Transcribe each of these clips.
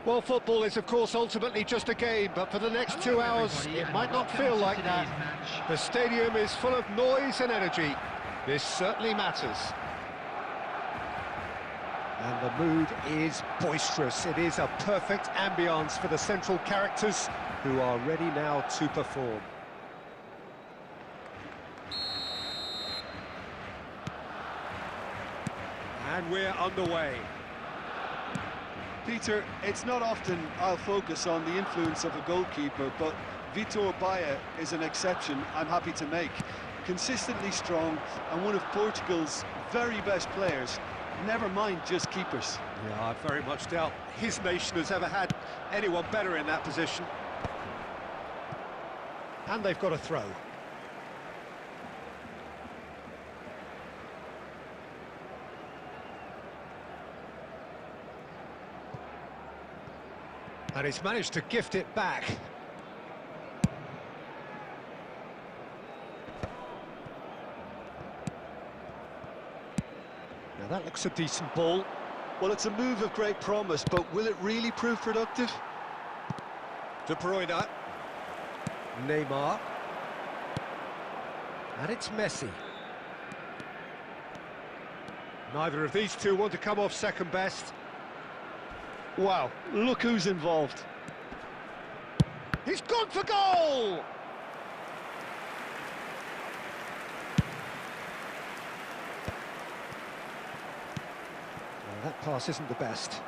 Well, football is, of course, ultimately just a game, but for the next 2 hours, it might not feel like that. The stadium is full of noise and energy. This certainly matters. And the mood is boisterous. It is a perfect ambience for the central characters who are ready now to perform. And we're underway. Peter, it's not often I'll focus on the influence of a goalkeeper, but Vitor Baia is an exception I'm happy to make. Consistently strong and one of Portugal's very best players, never mind just keepers. Yeah, I very much doubt his nation has ever had anyone better in that position. And they've got a throw. And he's managed to gift it back. Now that looks a decent ball. Well, it's a move of great promise, but will it really prove productive? De Bruyne. Neymar. And it's Messi. Neither of these two want to come off second best. Wow, look who's involved. He's gone for goal! Well, that pass isn't the best.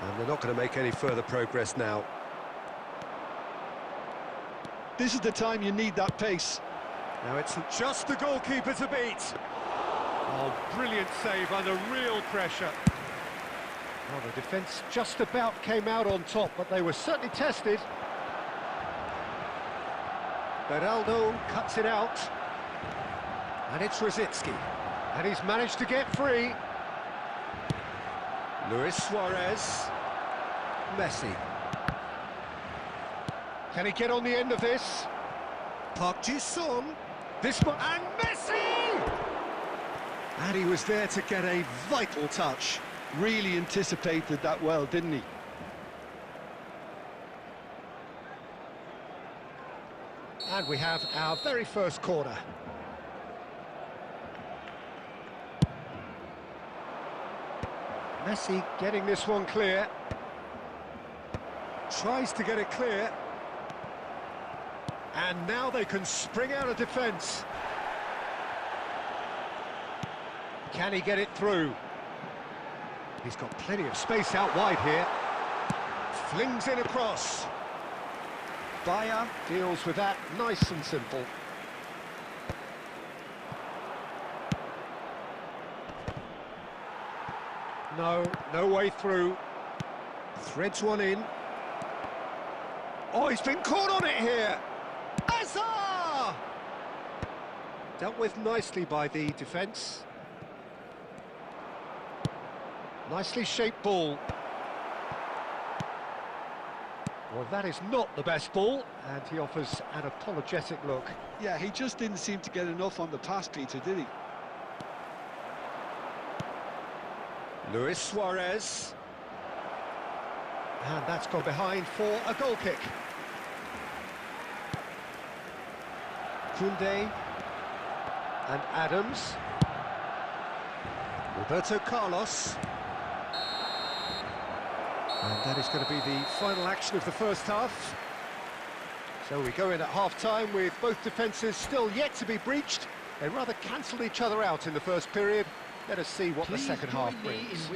And they're not going to make any further progress now. This is the time you need that pace. Now it's just the goalkeeper to beat. Oh, brilliant save under real pressure. Well, the defence just about came out on top, but they were certainly tested. Beraldo cuts it out. And it's Rosicky. And he's managed to get free. Luis Suarez. Messi. Can he get on the end of this? Park Ji-sung. This one. And Messi! And he was there to get a vital touch. Really anticipated that well, didn't he? And we have our very first corner. Messi getting this one clear. Tries to get it clear. And now they can spring out of defence. Can he get it through? He's got plenty of space out wide here. Flings in across. Baia deals with that nice and simple. No way through. Threads one in. Oh, he's been caught on it here. Azar! Dealt with nicely by the defence. Nicely shaped ball. Well, that is not the best ball, and he offers an apologetic look. Yeah, he just didn't seem to get enough on the pass, Peter, did he? Luis Suarez. And that's gone behind for a goal kick. Koundé and Adams. Roberto Carlos. And that is going to be the final action of the first half. So we go in at half-time with both defences still yet to be breached. They rather cancelled each other out in the first period. Let us see what the second half brings.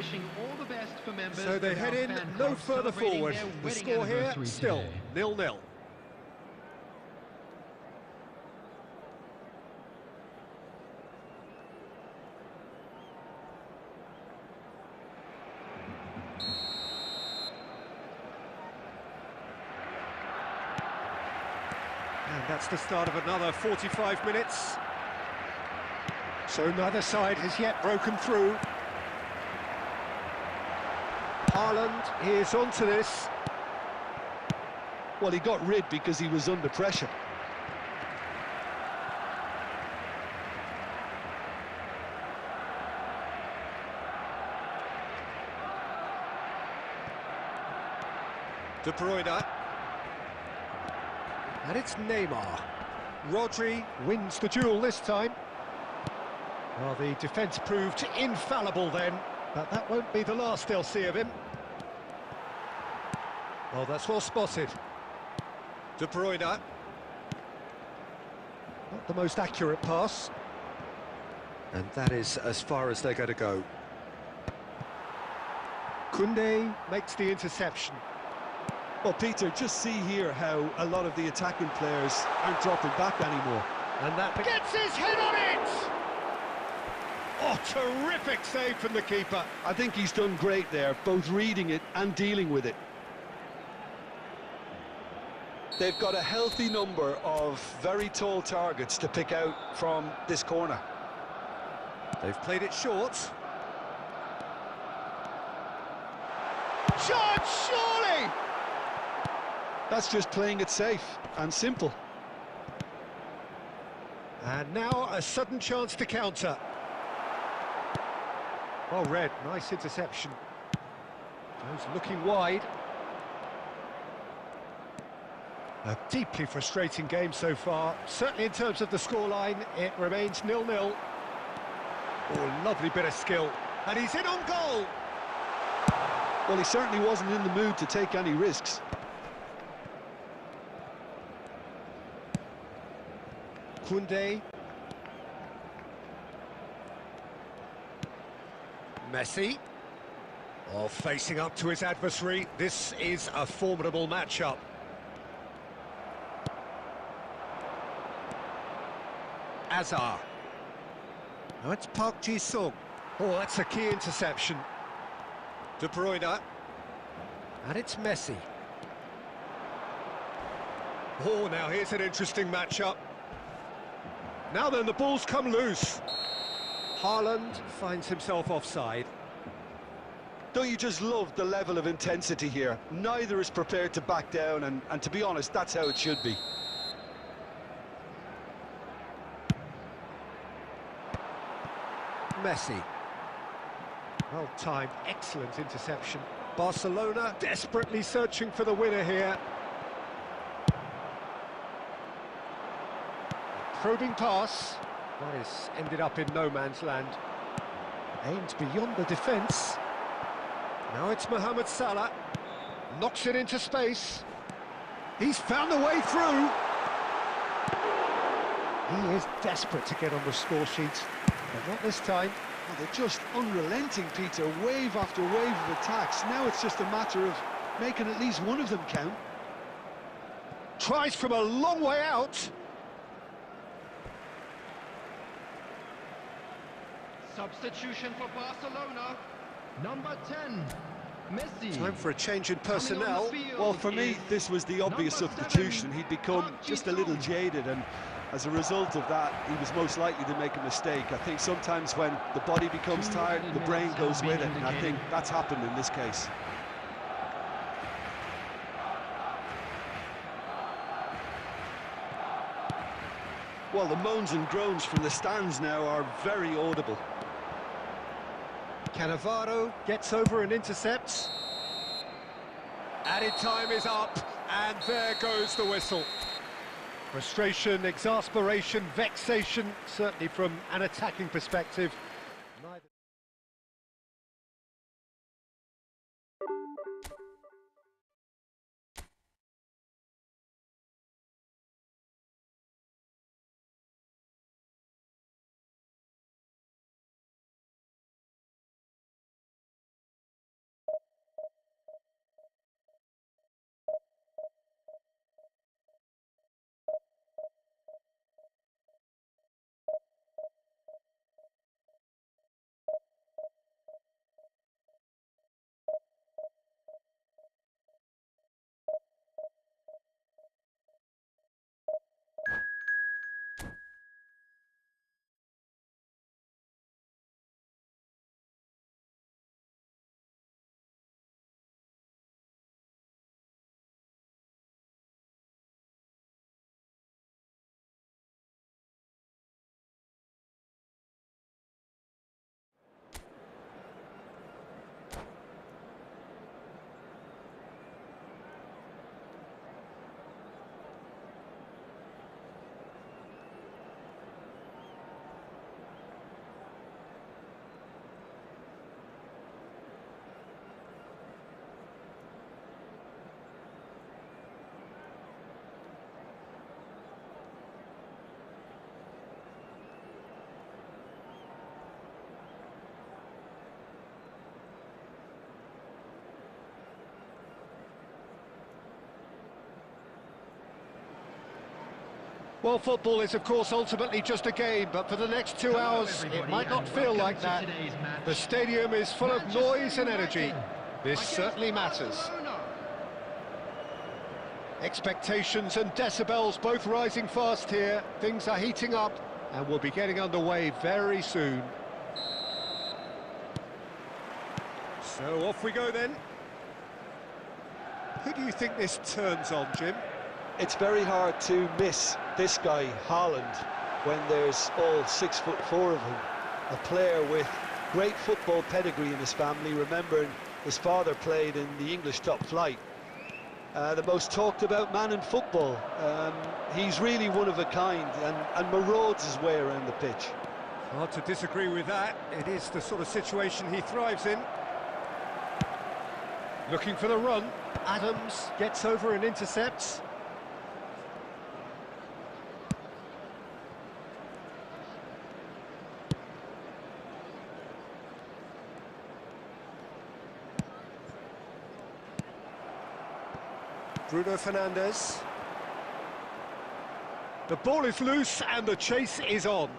So they head in no further forward. The score here, still 0-0. And that's the start of another 45 minutes. So neither side has yet broken through. Haaland is onto this. Well, he got rid because he was under pressure. De Bruyne. And it's Neymar. Rodri wins the duel this time. Well, the defence proved infallible then, but that won't be the last they'll see of him. Well, that's well spotted. De Bruyne. Not the most accurate pass. And that is as far as they're going to go. Koundé makes the interception. Well, Peter, just see here how a lot of the attacking players aren't dropping back anymore. And that gets his head on it! Oh, terrific save from the keeper. I think he's done great there, both reading it and dealing with it. They've got a healthy number of very tall targets to pick out from this corner. They've played it short. Shot, surely! That's just playing it safe and simple. And now a sudden chance to counter. Well read, nice interception. Goes looking wide. A deeply frustrating game so far. Certainly in terms of the scoreline, it remains 0-0. Oh, lovely bit of skill. And he's in on goal! Well, he certainly wasn't in the mood to take any risks. Koundé. Messi. Oh, facing up to his adversary. This is a formidable matchup. Azar. Now it's Park Ji-sung. Oh, that's a key interception. De Bruyne. And it's Messi. Oh, now here's an interesting matchup. Now then, the ball's come loose. Haaland finds himself offside. Don't you just love the level of intensity here? Neither is prepared to back down, and to be honest, that's how it should be. Messi. Well-timed, excellent interception. Barcelona desperately searching for the winner here. Probing pass. That is ended up in no man's land. Aimed beyond the defence. Now it's Mohamed Salah. Knocks it into space. He's found a way through. He is desperate to get on the score sheet, but not this time. Well, they're just unrelenting, Peter. Wave after wave of attacks. Now it's just a matter of making at least one of them count. Tries from a long way out. Substitution for Barcelona, number 10, Messi. Time for a change in personnel. Well, for me, this was the obvious substitution. He'd become just a little jaded, and as a result of that, he was most likely to make a mistake. I think sometimes when the body becomes tired, the brain goes with it, and I think that's happened in this case. Well, the moans and groans from the stands now are very audible. Cannavaro gets over and intercepts. Added time is up, and there goes the whistle. Frustration, exasperation, vexation, certainly from an attacking perspective. Well, football is, of course, ultimately just a game, but for the next 2 hours, it might not feel like that. The stadium is full of noise and energy. This certainly matters. Expectations and decibels both rising fast here. Things are heating up, and we'll be getting underway very soon. So off we go then. Who do you think this turns on, Jim? It's very hard to miss this guy, Haaland, when there's all 6'4" of him. A player with great football pedigree in his family, remembering his father played in the English top flight. The most talked about man in football. He's really one of a kind and marauds his way around the pitch. Hard to disagree with that. It is the sort of situation he thrives in. Looking for the run. Adams gets over and intercepts. Bruno Fernandes. The ball is loose and the chase is on.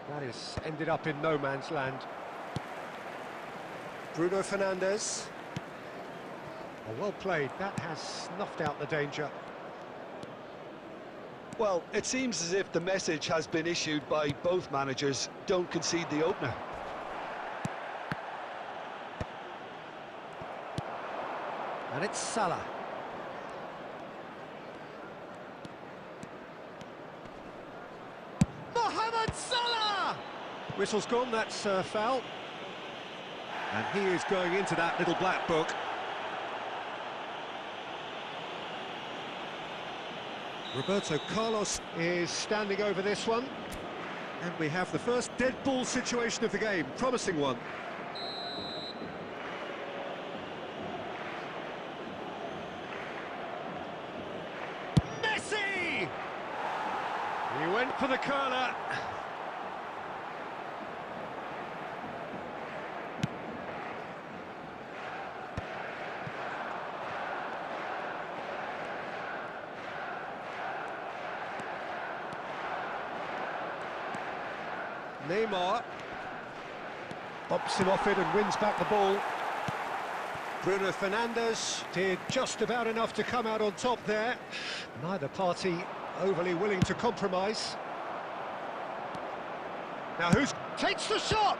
That is ended up in no man's land. Bruno Fernandes. Oh, well played. That has snuffed out the danger. Well, it seems as if the message has been issued by both managers: don't concede the opener. And it's Salah. Mohamed Salah! Whistle's gone, that's foul. And he is going into that little black book. Roberto Carlos is standing over this one. And we have the first dead ball situation of the game, promising one. He went for the curler. Neymar bumps him off it and wins back the ball. Bruno Fernandes did just about enough to come out on top there. Neither party overly willing to compromise. Now who takes the shot?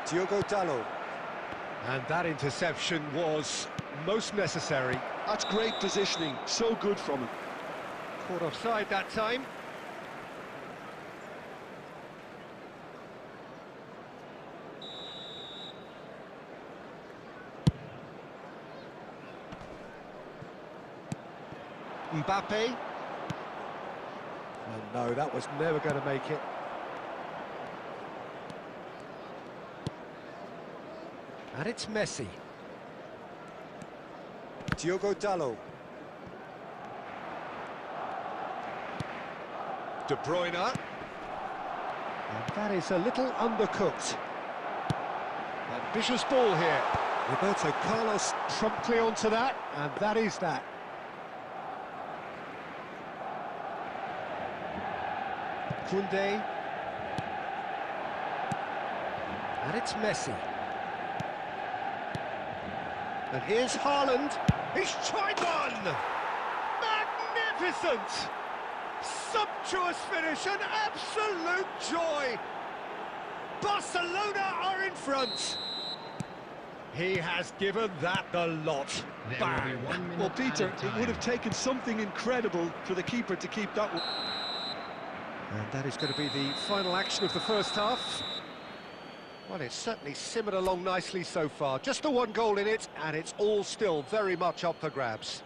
Diogo Dalot. And that interception was most necessary. That's great positioning, so good from him. Caught offside that time. Mbappe. Oh no, that was never going to make it. And it's Messi. Diogo Dalot. De Bruyne. And that is a little undercooked. Ambitious ball here. Roberto Carlos promptly onto that, and that is that. Koundé. And it's Messi. And here's Haaland. He's tried one! Magnificent! Sumptuous finish, an absolute joy! Barcelona are in front. He has given that the lot. Bang! Well, Peter, it would have taken something incredible for the keeper to keep that one. And that is going to be the final action of the first half. Well, it's certainly simmered along nicely so far. Just the one goal in it, and it's all still very much up for grabs.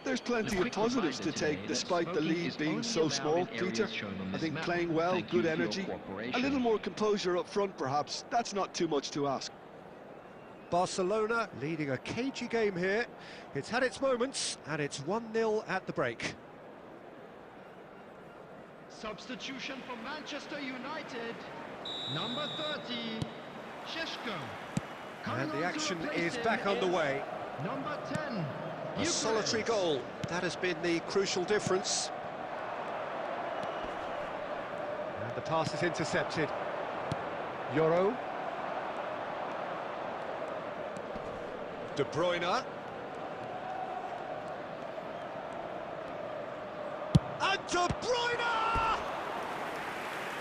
There's plenty of positives to take, despite the lead being so small, Peter. I think playing well, good energy, a little more composure up front, perhaps. That's not too much to ask. Barcelona leading a cagey game here. It's had its moments, and it's 1-0 at the break. Substitution for Manchester United. Number 30, Sheshko. And the action is back underway. Number 10. A solitary goal. That has been the crucial difference. And the pass is intercepted. Yoro. De Bruyne. And De Bruyne!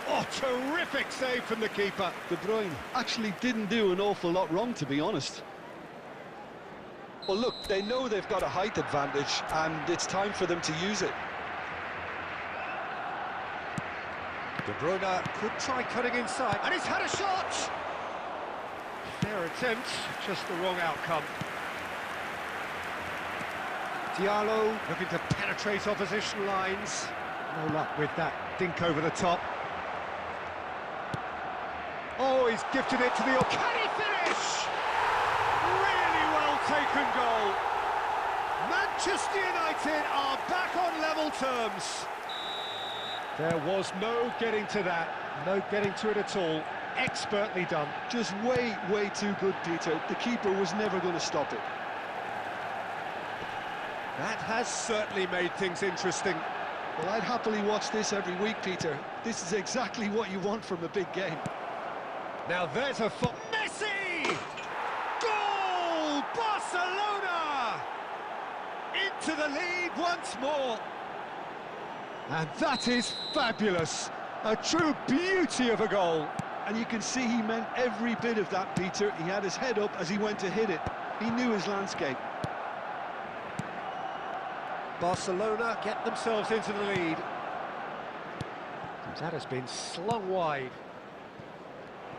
Oh, terrific save from the keeper. De Bruyne actually didn't do an awful lot wrong, to be honest. Well, look, they know they've got a height advantage, and it's time for them to use it. De Bruyne could try cutting inside, and he's had a shot! Fair attempt, just the wrong outcome. Diallo looking to penetrate opposition lines. No luck with that dink over the top. Oh, he's gifted it to the... Can he finish? Really well taken goal. Manchester United are back on level terms. There was no getting to that, no getting to it at all. Expertly done. Just way too good, Peter. The keeper was never going to stop it. That has certainly made things interesting. Well, I'd happily watch this every week, Peter. This is exactly what you want from a big game. Now there's a... Messi! Goal! Barcelona! Into the lead once more. And that is fabulous. A true beauty of a goal. And you can see he meant every bit of that, Peter. He had his head up as he went to hit it. He knew his landscape. Barcelona get themselves into the lead. That has been slung wide.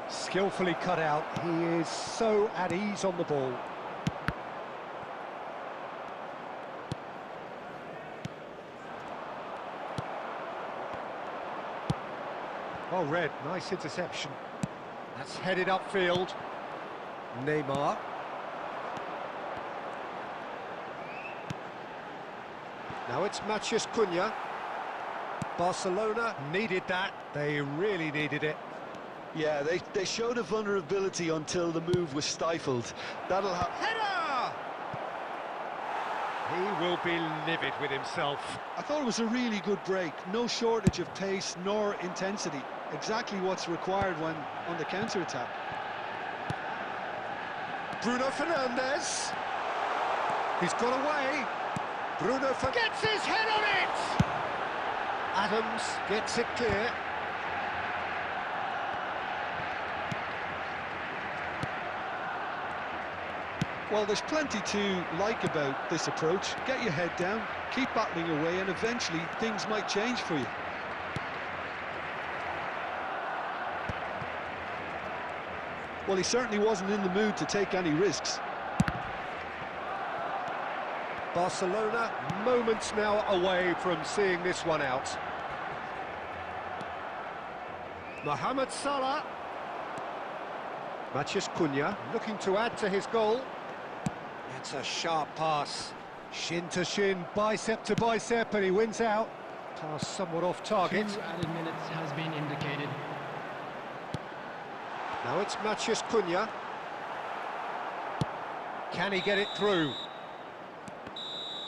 Skillfully cut out. He is so at ease on the ball. Well read, nice interception. That's headed upfield. Neymar. Now it's Vinicius Jr. Barcelona needed that. They really needed it. Yeah, they showed a vulnerability until the move was stifled. That'll happen. Header! He will be livid with himself. I thought it was a really good break. No shortage of pace nor intensity. Exactly what's required when on the counter-attack. Bruno Fernandes. He's got away. Bruno gets his head on it! Adams gets it clear. Well, there's plenty to like about this approach. Get your head down, keep battling away, and eventually things might change for you. Well, he certainly wasn't in the mood to take any risks. Barcelona moments now away from seeing this one out. Mohamed Salah. Vinicius Jr looking to add to his goal. It's a sharp pass. Shin to shin, bicep to bicep, and he wins out. Pass somewhat off target. 2 added minutes has been indicated. Now it's Vinicius Jr. Can he get it through?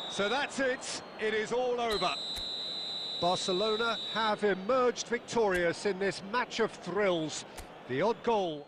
So that's it. It is all over. Barcelona have emerged victorious in this match of thrills. The odd goal...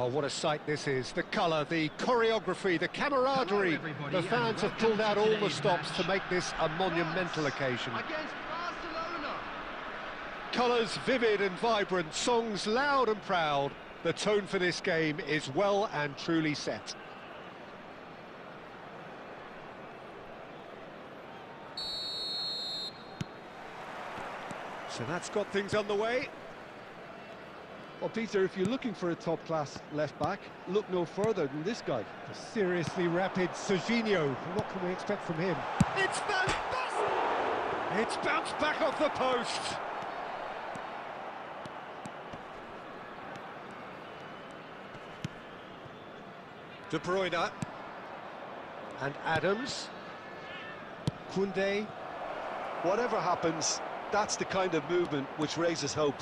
Oh, what a sight this is. The colour, the choreography, the camaraderie. The fans have pulled out all the stops to make this a monumental occasion. Against Barcelona. Colours vivid and vibrant, songs loud and proud. The tone for this game is well and truly set. So that's got things underway. Well, Peter, if you're looking for a top-class left-back, look no further than this guy. The seriously rapid Serginho. What can we expect from him? It's fantastic! It's bounced back off the post. De Bruyne. And Adams. Koundé. Whatever happens, that's the kind of movement which raises hope.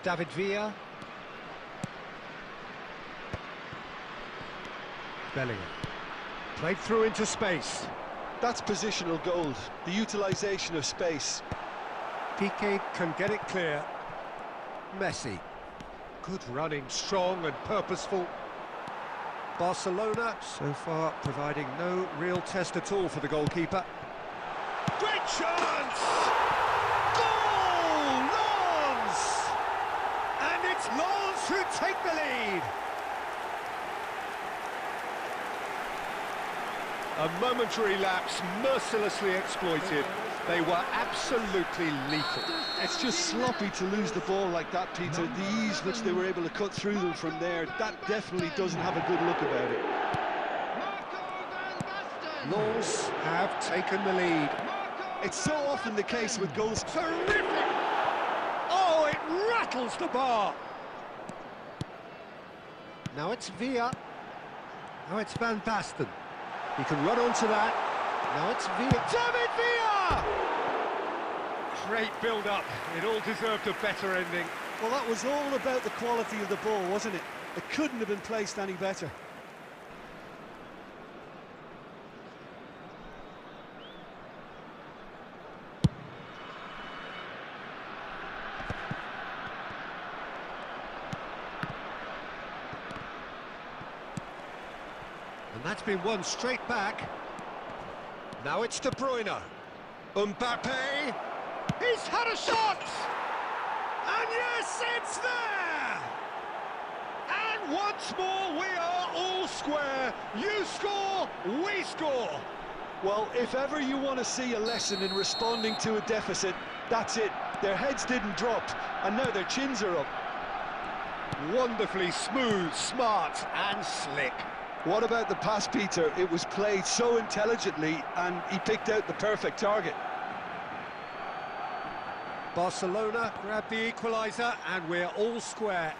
David Villa. Bellingham. Played through into space. That's positional gold, the utilisation of space. Piqué can get it clear. Messi. Good running, strong and purposeful. Barcelona, so far, providing no real test at all for the goalkeeper. Great chance! Goal! Lens! And it's Lens who take the lead. A momentary lapse, mercilessly exploited. They were absolutely lethal. It's just sloppy to lose the ball like that, Peter. The ease which they were able to cut through them from there, that definitely doesn't have a good look about it. Lens have taken the lead. It's so often the case with goals. Terrific! Oh, it rattles the bar. Now it's Villa. Now it's Van Basten. He can run onto that. Now it's Villa. David Villa! Great build-up. It all deserved a better ending. Well, that was all about the quality of the ball, wasn't it? It couldn't have been placed any better. And that's been won straight back. Now it's De Bruyne. Mbappe. He's had a shot! And yes, it's there! And once more, we are all square. You score, we score. Well, if ever you want to see a lesson in responding to a deficit, that's it. Their heads didn't drop, and now their chins are up. Wonderfully smooth, smart and slick. What about the pass, Peter? It was played so intelligently, and he picked out the perfect target. Barcelona grab the equaliser, and we're all square.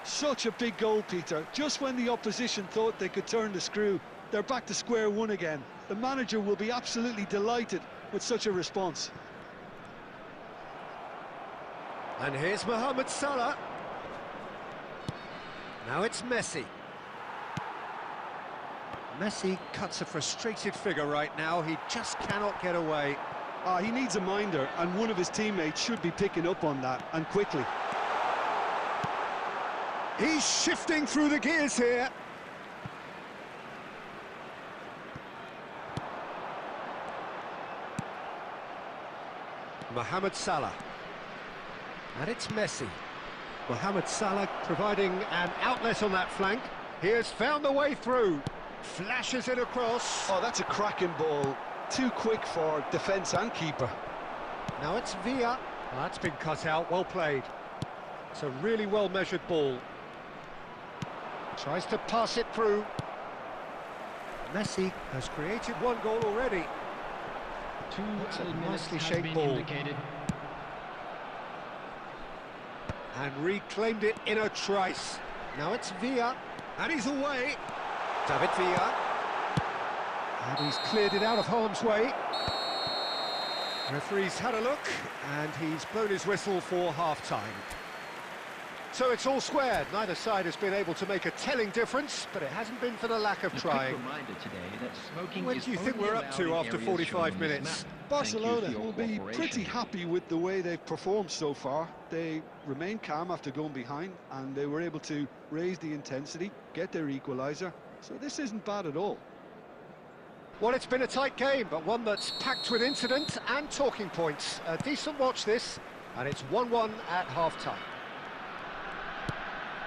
Such a big goal, Peter. Just when the opposition thought they could turn the screw, they're back to square one again. The manager will be absolutely delighted with such a response. And here's Mohamed Salah. Now it's Messi. Messi cuts a frustrated figure right now. He just cannot get away. He needs a minder, and one of his teammates should be picking up on that, and quickly. He's shifting through the gears here. Mohamed Salah. And it's Messi. Mohamed Salah providing an outlet on that flank. He has found the way through. Flashes it across. Oh, that's a cracking ball. Too quick for defence and keeper. Now it's Villa. Well, that's been cut out, well played. It's a really well-measured ball. Tries to pass it through. Messi has created one goal already. That's a nicely shaped ball. And reclaimed it in a trice. Now it's Villa. And he's away. David Villa. And he's cleared it out of harm's way. Referee's had a look, and he's blown his whistle for half-time. So it's all squared. Neither side has been able to make a telling difference, but it hasn't been for the lack of trying. Reminder today that smoking What is do you think only we're up to allowed in after areas 45 shown on this minutes? map. Barcelona Thank you for will your be cooperation. pretty happy with the way they've performed so far. They remained calm after going behind, and they were able to raise the intensity, get their equaliser. So this isn't bad at all. Well, it's been a tight game, but one that's packed with incident and talking points. A decent watch this, and it's 1-1 at half-time.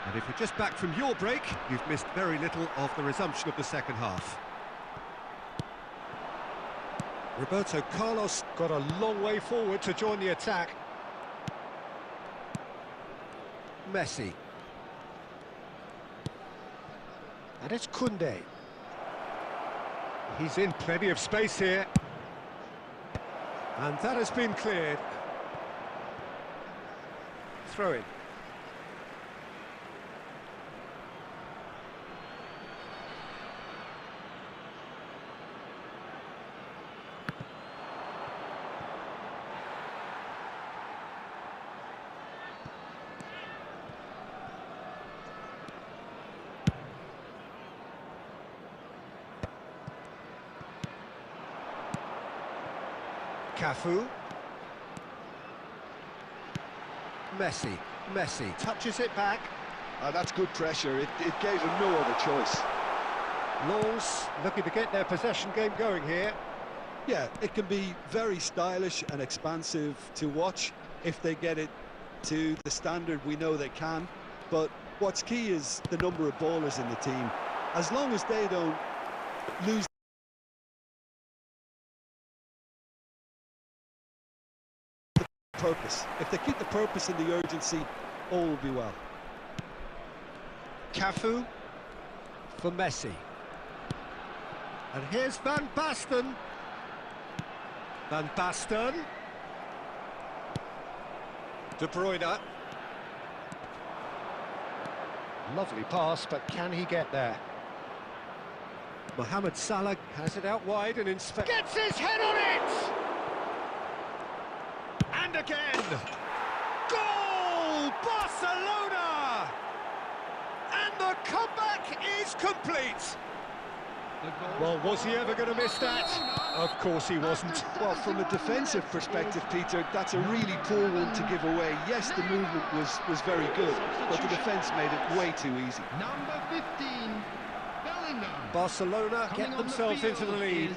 And if you're just back from your break, you've missed very little of the resumption of the second half. Roberto Carlos got a long way forward to join the attack. Messi. And it's Koundé. He's in plenty of space here. And that has been cleared. Throw in. Cafu. Messi touches it back. That's good pressure. It gave him no other choice. Lens looking to get their possession game going here. Yeah, it can be very stylish and expansive to watch if they get it to the standard we know they can. But what's key is the number of ballers in the team. As long as they don't lose the purpose, if they keep the purpose and the urgency, all will be well. Cafu for Messi. And here's Van Basten. Van Basten. De Bruyne. Lovely pass, but can he get there? Mohamed Salah has it out wide and gets his head on it! And again! Goal! Barcelona! And the comeback is complete! Well, was he ever going to miss that? Of course he wasn't. Well, from a defensive perspective, Peter, that's a really poor one to give away. Yes, the movement was very good, but the defence made it way too easy. Number 15, Bellingham. Barcelona get themselves into the lead.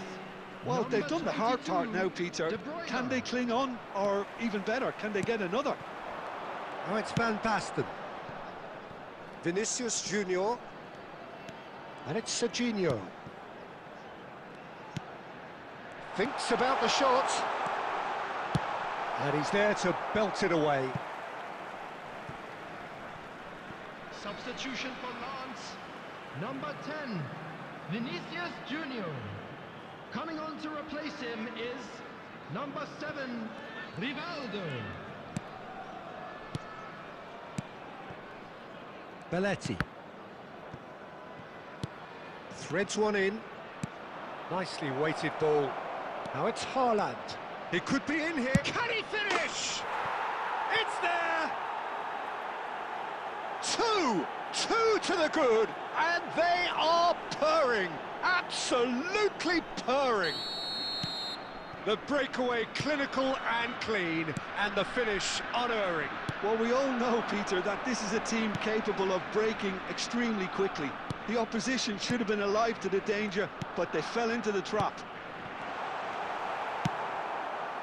Well, they've done the hard part now, Peter. De Bruyne. Can they cling on, or even better, can they get another? Oh, it's Van Basten. Vinicius Jr. And it's Serginho. Thinks about the shot. And he's there to belt it away. Substitution for Lens. Number 10, Vinicius Jr. Coming on to replace him is number 7, Rivaldo. Belletti. Threads one in. Nicely weighted ball. Now it's Haaland. He could be in here. Can he finish? It's there! Two to the good, and they are purring. Absolutely purring. The breakaway clinical and clean, and the finish unerring. Well, we all know, Peter, that this is a team capable of breaking extremely quickly. The opposition should have been alive to the danger, but they fell into the trap.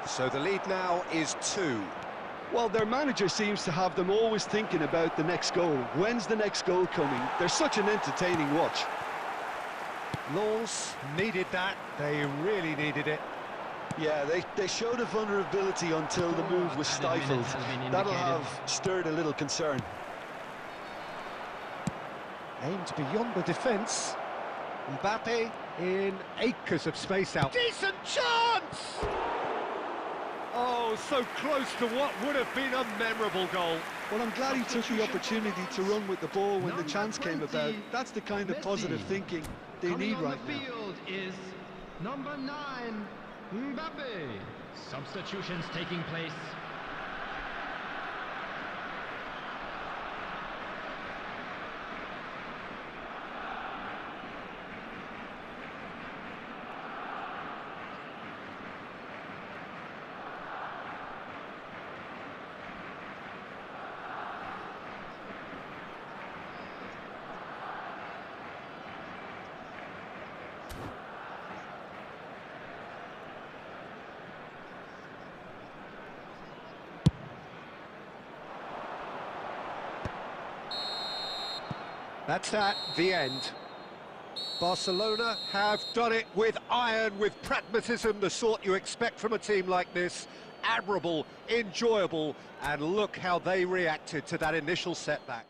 So the lead now is 2. Well, their manager seems to have them always thinking about the next goal. When's the next goal coming? They're such an entertaining watch. Lens needed that. They really needed it. Yeah, they showed a vulnerability until the move was stifled. That'll have stirred a little concern. Aimed beyond the defence. Mbappe in acres of space out. Decent chance! Oh, so close to what would have been a memorable goal. Well, I'm glad he took the opportunity to run with the ball when the chance came about. That's the kind of positive thinking they need right now. Coming on the field is number 9, Mbappe. Substitutions taking place. That's that, the end. Barcelona have done it with iron, with pragmatism, the sort you expect from a team like this. Admirable, enjoyable, and look how they reacted to that initial setback.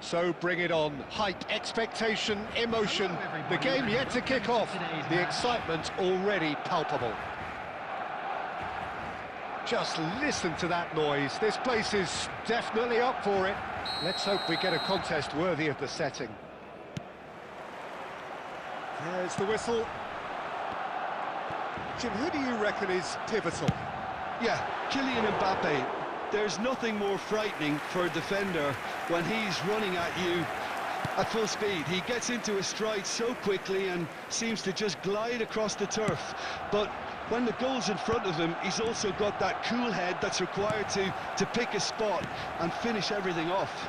So bring it on. Hype, expectation, emotion. The game yet to kick off. The excitement already palpable. Just listen to that noise. This place is definitely up for it. Let's hope we get a contest worthy of the setting. There's the whistle. Jim, who do you reckon is pivotal? Yeah, Kylian Mbappe. There's nothing more frightening for a defender when he's running at you at full speed. He gets into his stride so quickly and seems to just glide across the turf. But when the goal's in front of him, he's also got that cool head that's required to pick a spot and finish everything off.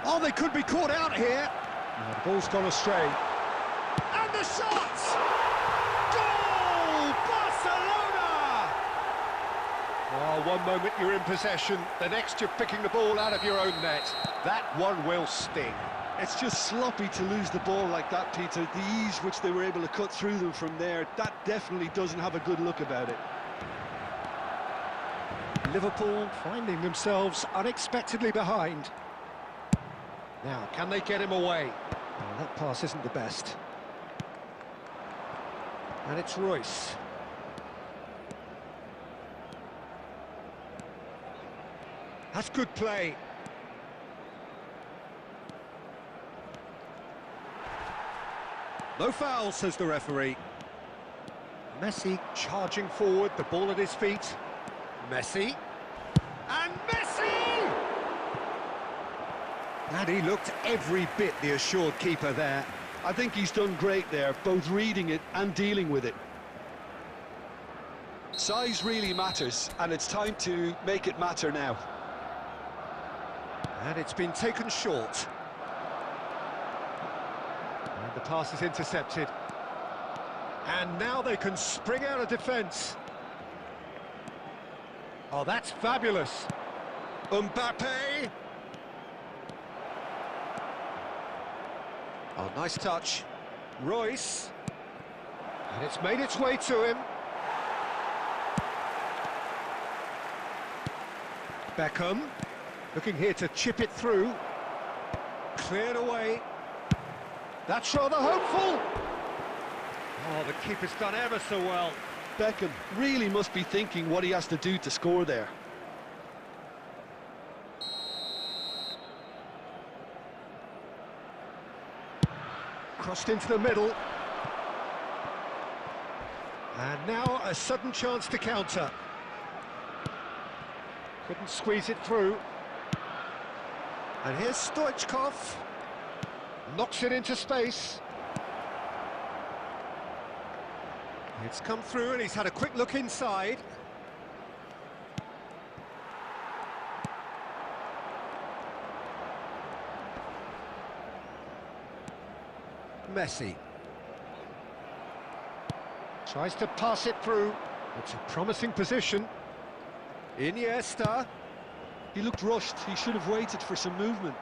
Oh, they could be caught out here. No, the ball's gone astray. And the shot! Goal! Barcelona! Oh, one moment you're in possession, the next you're picking the ball out of your own net. That one will sting. It's just sloppy to lose the ball like that, Peter. The ease which they were able to cut through them from there, that definitely doesn't have a good look about it. Liverpool finding themselves unexpectedly behind. Now, can they get him away? Oh, that pass isn't the best. And it's Royce. That's good play. No foul, says the referee. Messi charging forward, the ball at his feet. Messi. And Messi! And he looked every bit the assured keeper there. I think he's done great there, both reading it and dealing with it. Size really matters, and it's time to make it matter now. And it's been taken short. And the pass is intercepted. And now they can spring out of defence. Oh, that's fabulous. Mbappe. Oh, nice touch. Royce. And it's made its way to him. Beckham. Looking here to chip it through. Cleared away. That's rather hopeful. Oh, the keeper's done ever so well. Beckham really must be thinking what he has to do to score there. Crossed into the middle. And now a sudden chance to counter. Couldn't squeeze it through. And here's Stoichkov. Knocks it into space. It's come through and he's had a quick look inside. Messi. Tries to pass it through. It's a promising position. Iniesta. He looked rushed. He should have waited for some movement.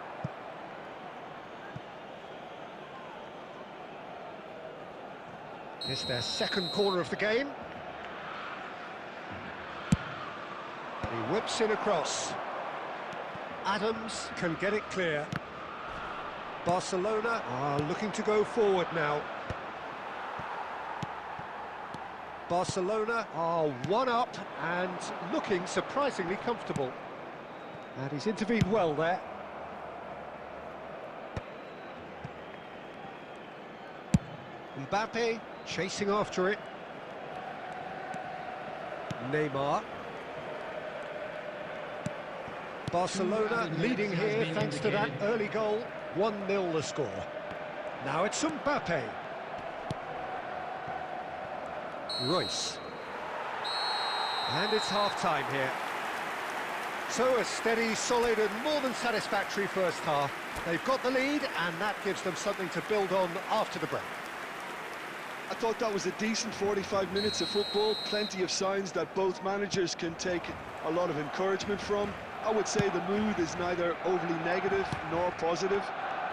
It's their second corner of the game. And he whips in across. Adams can get it clear. Barcelona are looking to go forward now. Barcelona are one up and looking surprisingly comfortable. And he's intervened well there. Mbappe chasing after it. Neymar. Barcelona leading here thanks to that early goal. 1-0 the score. Now it's Mbappe. Royce. And it's half-time here. So a steady, solid and more than satisfactory first half. They've got the lead and that gives them something to build on after the break. I thought that was a decent 45 minutes of football. Plenty of signs that both managers can take a lot of encouragement from. I would say the mood is neither overly negative nor positive.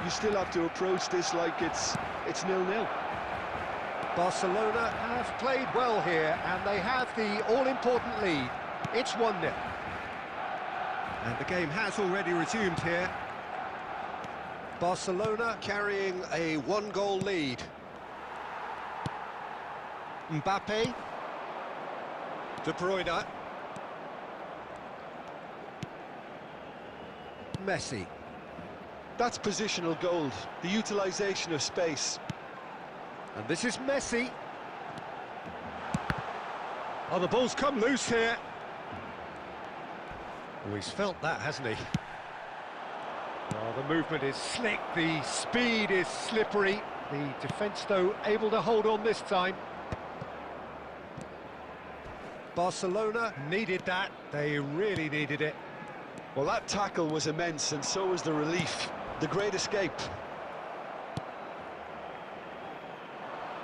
You still have to approach this like it's 0-0. Barcelona have played well here and they have the all-important lead. It's 1-0. And the game has already resumed here. Barcelona carrying a one-goal lead. Mbappe. De Bruyne. Messi. That's positional gold, the utilisation of space. And this is Messi. Oh, the ball's come loose here. Oh, he's felt that, hasn't he? Oh, the movement is slick, the speed is slippery. The defence, though, able to hold on this time. Barcelona needed that. They really needed it. Well, that tackle was immense, and so was the relief. The great escape.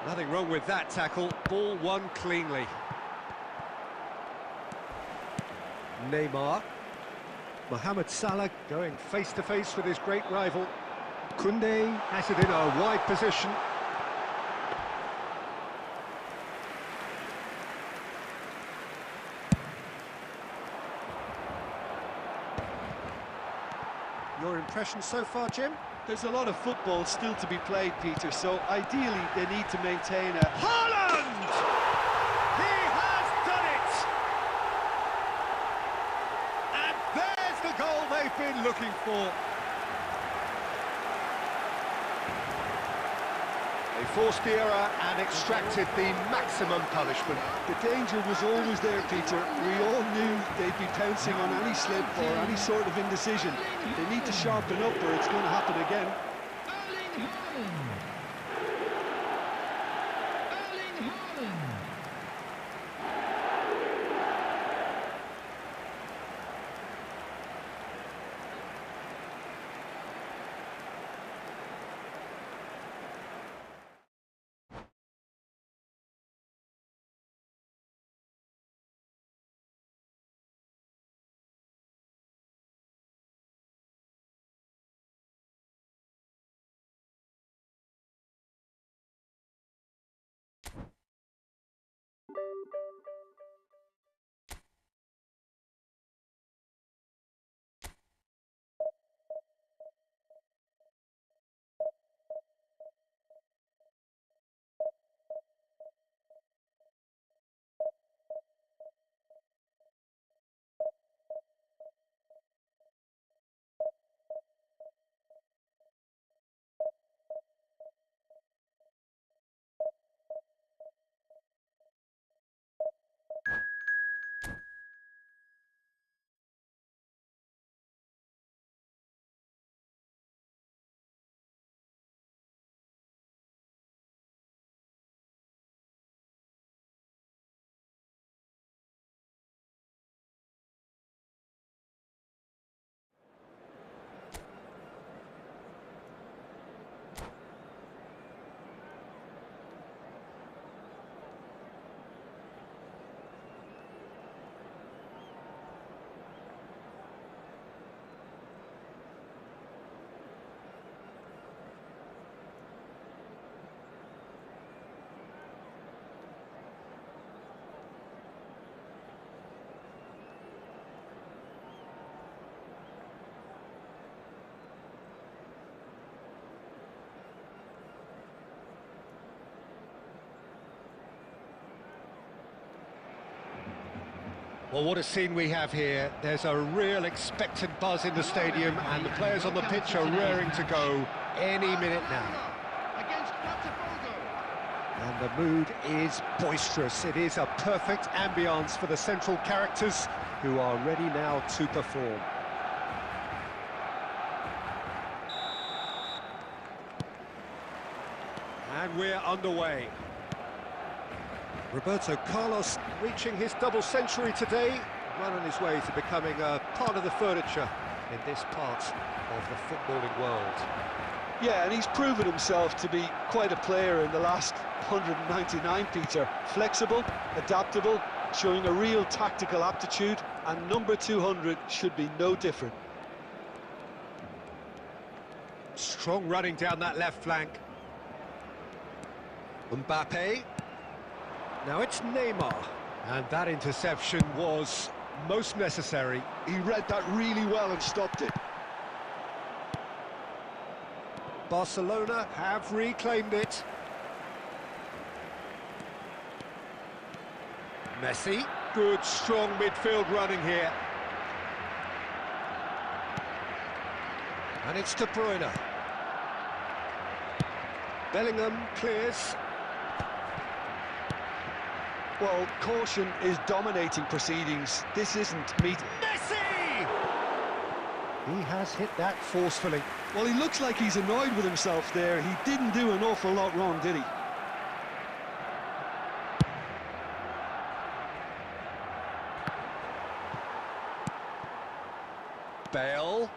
Nothing wrong with that tackle. Ball won cleanly. Neymar. Mohamed Salah going face-to-face with his great rival. Koundé has it in a wide position. Your impression so far, Jim? There's a lot of football still to be played, Peter, so ideally they need to maintain a... Haaland! He has done it! And there's the goal they've been looking for. They forced the error and extracted the maximum punishment. The danger was always there, Peter. We all knew they'd be pouncing on any slip or any sort of indecision. They need to sharpen up or it's going to happen again. Well, what a scene we have here. There's a real expectant buzz in the stadium, and the players on the pitch are raring to go any minute now. And the mood is boisterous. It is a perfect ambience for the central characters who are ready now to perform. And we're underway. Roberto Carlos reaching his double century today, well on his way to becoming a part of the furniture in this part of the footballing world. Yeah, and he's proven himself to be quite a player in the last 199, Peter. Flexible, adaptable, showing a real tactical aptitude, and number 200 should be no different. Strong running down that left flank. Mbappe. Now it's Neymar, and that interception was most necessary. He read that really well and stopped it. Barcelona have reclaimed it. Messi, good strong midfield running here. And it's De Bruyne. Bellingham clears. Well, caution is dominating proceedings. This isn't meet. Messi! He has hit that forcefully. Well, he looks like he's annoyed with himself there. He didn't do an awful lot wrong, did he? Bale.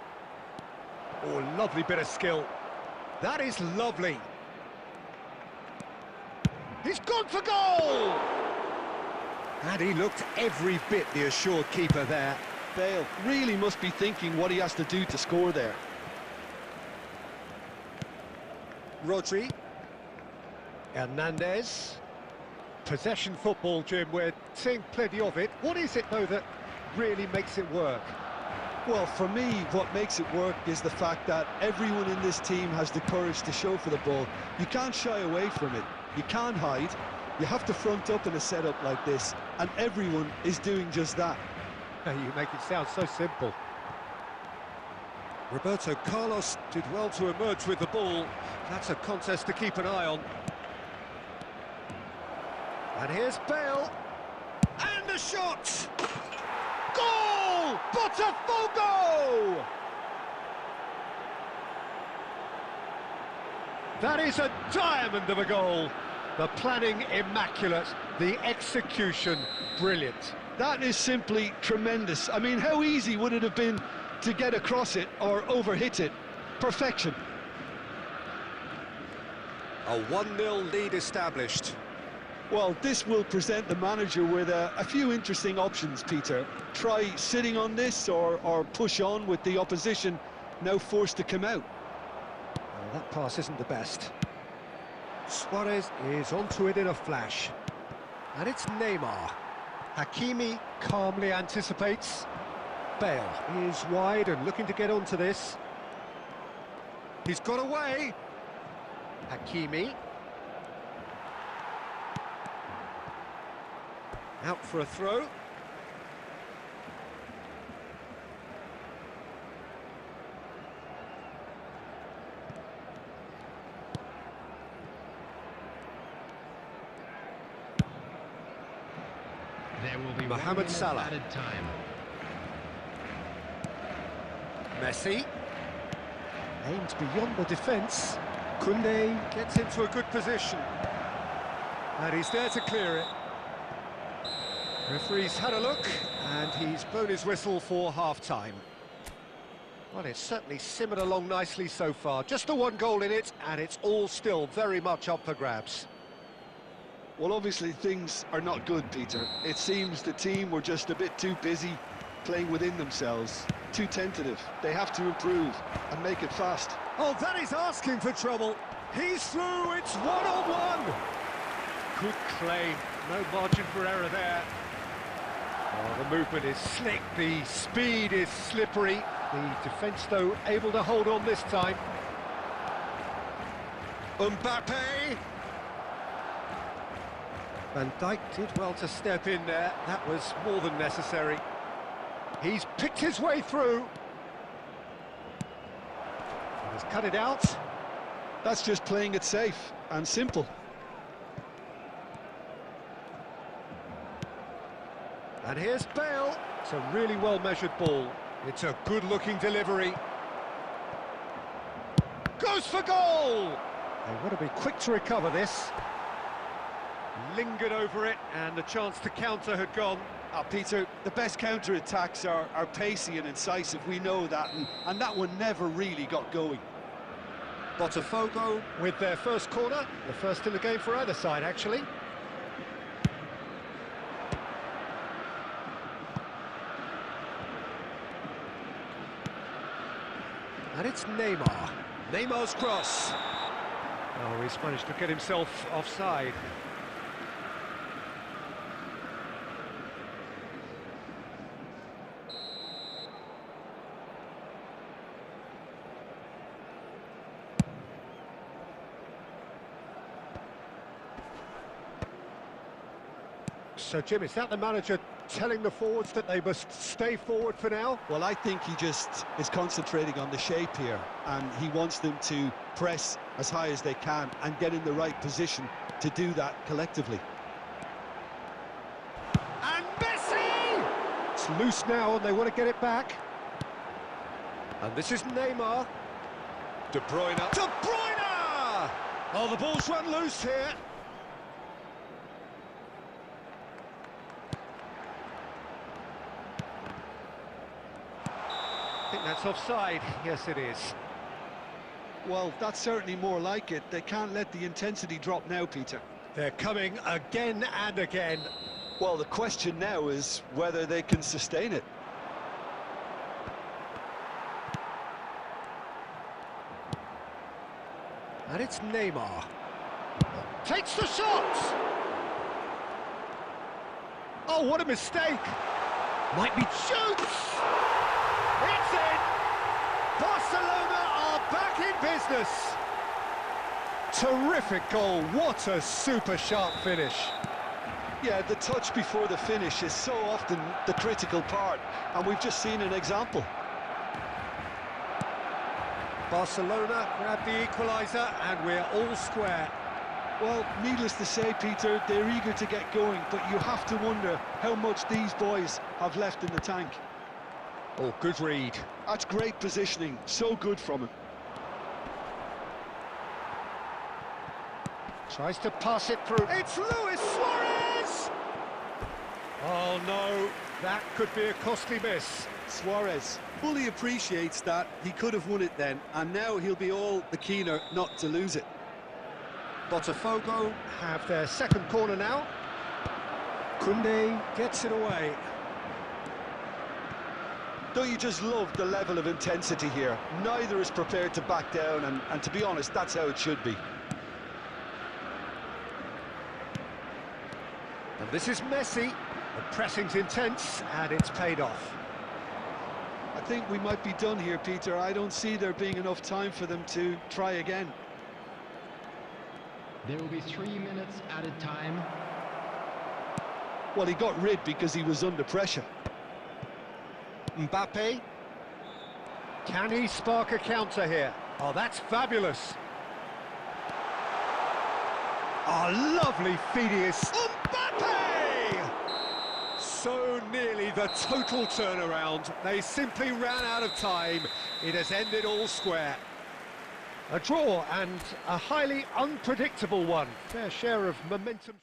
Oh, lovely bit of skill. That is lovely. He's gone for goal! And he looked every bit the assured keeper there. Bale really must be thinking what he has to do to score there. Rodri. Hernandez. Possession football, Jim, we're seeing plenty of it. What is it, though, that really makes it work? Well, for me, what makes it work is the fact that everyone in this team has the courage to show for the ball. You can't shy away from it. You can't hide. You have to front up in a setup like this, and everyone is doing just that. You make it sound so simple. Roberto Carlos did well to emerge with the ball. That's a contest to keep an eye on. And here's Bale. And the shot! Goal! Botafogo! That is a diamond of a goal. The planning immaculate, the execution brilliant. That is simply tremendous. I mean, how easy would it have been to get across it or overhit it? Perfection. A 1-0 lead established. Well, this will present the manager with a few interesting options, Peter. Try sitting on this or push on with the opposition now forced to come out. Well, that pass isn't the best. Suarez is onto it in a flash. And it's Neymar. Hakimi calmly anticipates. Bale is wide and looking to get onto this. He's got away. Hakimi. Out for a throw. There will be Mohamed Salah. added time. Messi. Aimed beyond the defence. Koundé gets into a good position. And he's there to clear it. Referee's had a look, and he's blown his whistle for half-time. Well, it's certainly simmered along nicely so far. Just the one goal in it, and it's all still very much up for grabs. Well, obviously things are not good, Peter. It seems the team were just a bit too busy playing within themselves, too tentative. They have to improve and make it fast. Oh, that is asking for trouble. He's through, it's one-on-one. Good claim, no margin for error there. Oh, the movement is slick, the speed is slippery. The defence, though, able to hold on this time. Mbappe. Van Dijk did well to step in there. That was more than necessary. He's picked his way through. And has cut it out. That's just playing it safe and simple. And here's Bale. It's a really well-measured ball. It's a good-looking delivery. Goes for goal! They want to be quick to recover this. Lingered over it, and the chance to counter had gone. Peter, the best counter-attacks are pacey and incisive, we know that, and that one never really got going. Botafogo with their first corner, the first in the game for either side, actually. And it's Neymar. Neymar's cross. Oh, he's managed to get himself offside. So, Jim, is that the manager telling the forwards that they must stay forward for now? Well, I think he just is concentrating on the shape here, and he wants them to press as high as they can and get in the right position to do that collectively. And Messi! It's loose now, and they want to get it back. And this is Neymar. De Bruyne. De Bruyne! Oh, the ball's run loose here. I think that's offside. Yes, it is. Well, that's certainly more like it. They can't let the intensity drop now, Peter. They're coming again and again. Well, the question now is whether they can sustain it. And it's Neymar. Takes the shot! Oh, what a mistake! Might be shoots! It's in! Barcelona are back in business! Terrific goal, what a super sharp finish. Yeah, the touch before the finish is so often the critical part, and we've just seen an example. Barcelona grab the equaliser, and we're all square. Well, needless to say, Peter, they're eager to get going, but you have to wonder how much these boys have left in the tank. Oh, good read. That's great positioning, so good from him. Tries to pass it through. It's Luis Suarez! Oh, no, that could be a costly miss. Suarez fully appreciates that he could have won it then, and now he'll be all the keener not to lose it. Botafogo have their second corner now. Koundé gets it away. Don't you just love the level of intensity here? Neither is prepared to back down, and to be honest, that's how it should be. And this is Messi. The pressing's intense, and it's paid off. I think we might be done here, Peter. I don't see there being enough time for them to try again. There will be 3 minutes added time. Well, he got rid because he was under pressure. Mbappe. Can he spark a counter here? Oh, that's fabulous. Oh, lovely Phidias. Mbappe! So nearly the total turnaround. They simply ran out of time. It has ended all square. A draw, and a highly unpredictable one. Fair share of momentum.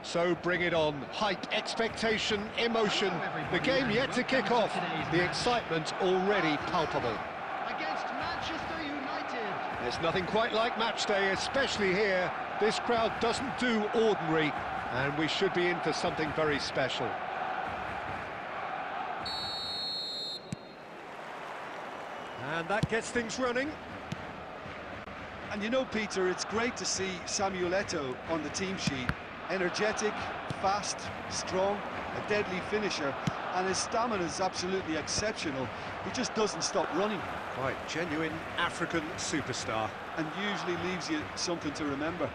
So bring it on. Hype, expectation, emotion. The game yet to kick off. The excitement already palpable. Against Manchester United. There's nothing quite like match day, especially here. This crowd doesn't do ordinary, and we should be in for something very special. And that gets things running. And you know, Peter, it's great to see Samuel Eto'o on the team sheet. Energetic, fast, strong, a deadly finisher, and his stamina is absolutely exceptional. He just doesn't stop running. Quite genuine African superstar. And usually leaves you something to remember.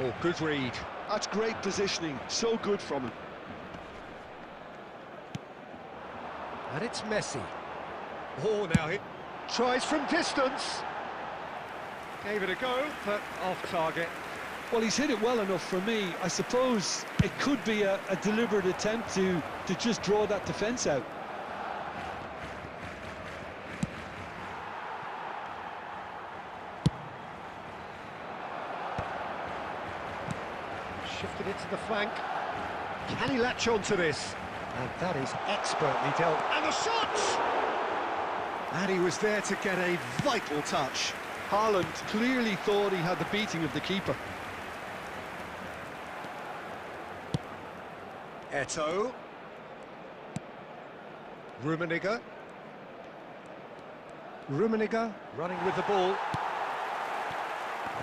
Oh, good read. That's great positioning, so good from him. And it's Messi. Oh, now he tries from distance. Gave it a go, but off target. Well, he's hit it well enough for me. I suppose it could be a deliberate attempt to just draw that defence out. Shifted it to the flank. Can he latch on to this? And that is expertly dealt. And the shot! And he was there to get a vital touch. Haaland clearly thought he had the beating of the keeper. Eto'o. Rummenigge. Rummenigge running with the ball.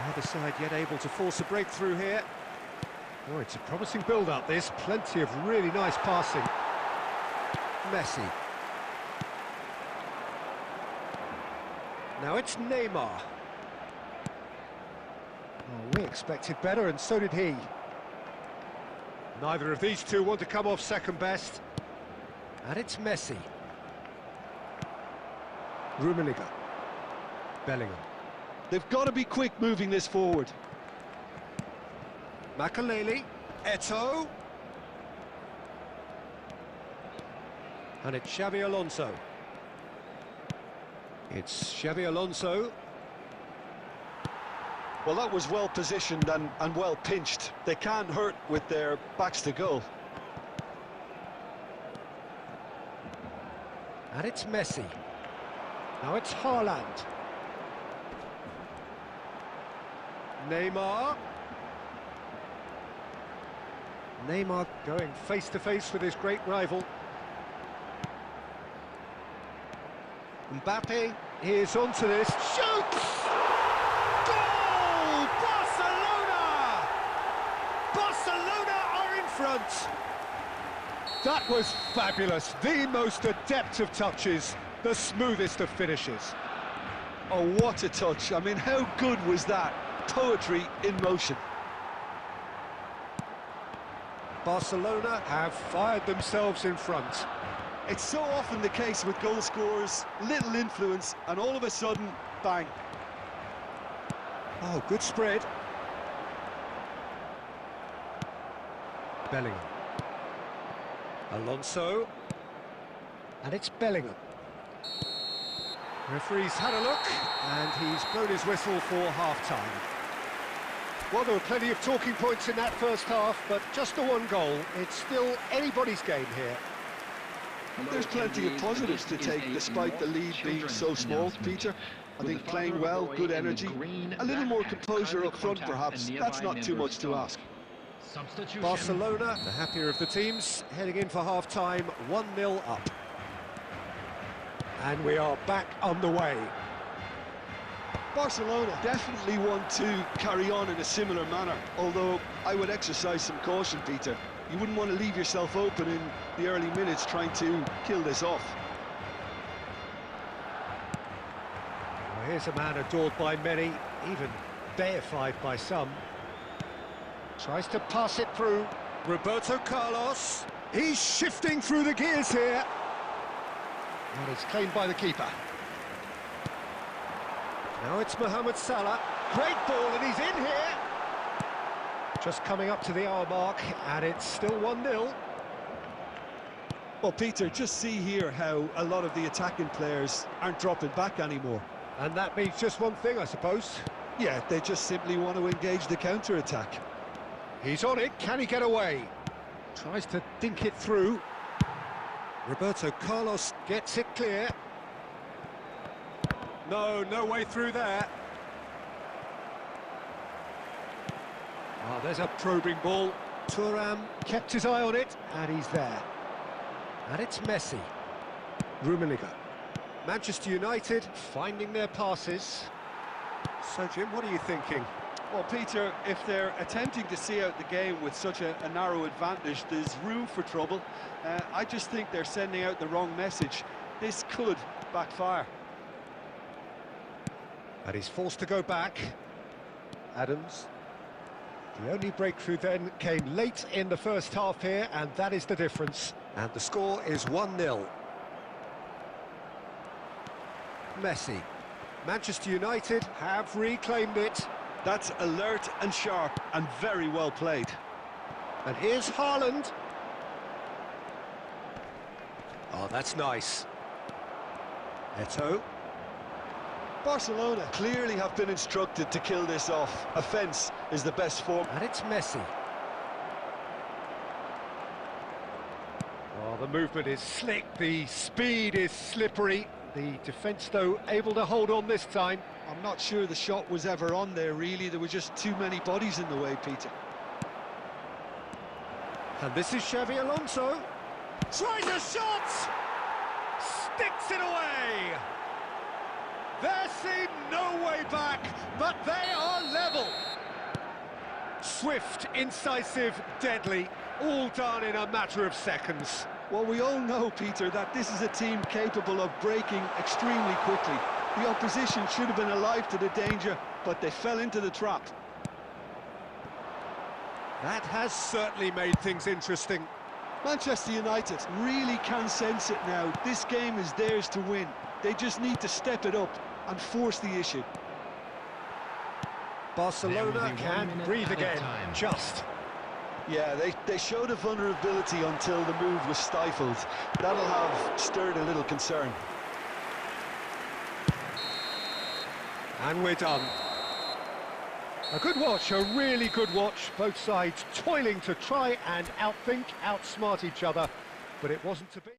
Neither side yet able to force a breakthrough here. Oh, it's a promising build-up, this. Plenty of really nice passing. Messi. Now it's Neymar. Oh, we expected better, and so did he. Neither of these two want to come off second best. And it's Messi. Rummenigge. Bellingham. They've got to be quick moving this forward. Makaleli. Eto'o. And it's Xabi Alonso. It's Xabi Alonso. Well, that was well positioned and well pinched. They can't hurt with their backs to goal. And it's Messi. Now it's Haaland. Neymar. Neymar going face-to-face with his great rival. Mbappe is onto this. Shoots! Goal! Barcelona! Barcelona are in front. That was fabulous. The most adept of touches, the smoothest of finishes. Oh, what a touch. I mean, how good was that? Poetry in motion. Barcelona have fired themselves in front. It's so often the case with goal scorers, little influence, and all of a sudden, bang. Oh, good spread. Bellingham. Alonso. And it's Bellingham. Referee's had a look, and he's blown his whistle for half-time. Well, there were plenty of talking points in that first half, but just the one goal. It's still anybody's game here. There's plenty of positives to take, despite the lead being so small, Peter. I think playing well, good energy, a little more composure up front perhaps, that's not too much to ask. Barcelona, the happier of the teams, heading in for half-time, 1-0 up. And we are back on the way. Barcelona definitely want to carry on in a similar manner, although I would exercise some caution, Peter. You wouldn't want to leave yourself open in the early minutes trying to kill this off. Well, here's a man adored by many, even deified by some. Tries to pass it through. Roberto Carlos. He's shifting through the gears here. And it's claimed by the keeper. Now it's Mohamed Salah. Great ball, and he's in here. Just coming up to the hour mark, and it's still 1-0. Well, Peter, just see here how a lot of the attacking players aren't dropping back anymore. And that means just one thing, I suppose. Yeah, they just simply want to engage the counter-attack. He's on it, can he get away? Tries to dink it through. Roberto Carlos gets it clear. No way through there. Oh, there's a probing ball. Thuram kept his eye on it, and he's there. And it's Messi. Rummenigge. Manchester United finding their passes. So, Jim, what are you thinking? Well, Peter, if they're attempting to see out the game with such a narrow advantage, there's room for trouble. I just think they're sending out the wrong message. This could backfire. And he's forced to go back. Adams. The only breakthrough then came late in the first half here, and that is the difference. And the score is 1-0. Messi. Manchester United have reclaimed it. That's alert and sharp and very well played. And here's Haaland. Oh, that's nice. Eto'o. Barcelona clearly have been instructed to kill this off. Offence is the best form. And it's Messi. Oh, the movement is slick, the speed is slippery. The defence, though, able to hold on this time. I'm not sure the shot was ever on there, really. There were just too many bodies in the way, Peter. And this is Xavi Alonso. Tries a shot! Sticks it away! There seemed no way back, but they are level. Swift, incisive, deadly, all done in a matter of seconds. Well, we all know, Peter, that this is a team capable of breaking extremely quickly. The opposition should have been alive to the danger, but they fell into the trap. That has certainly made things interesting. Manchester United really can sense it now. This game is theirs to win. They just need to step it up and force the issue. Barcelona can breathe again, just. Yeah, they showed a vulnerability until the move was stifled. That'll have stirred a little concern. And we're done. A good watch, a really good watch. Both sides toiling to try and outthink, outsmart each other, but it wasn't to be.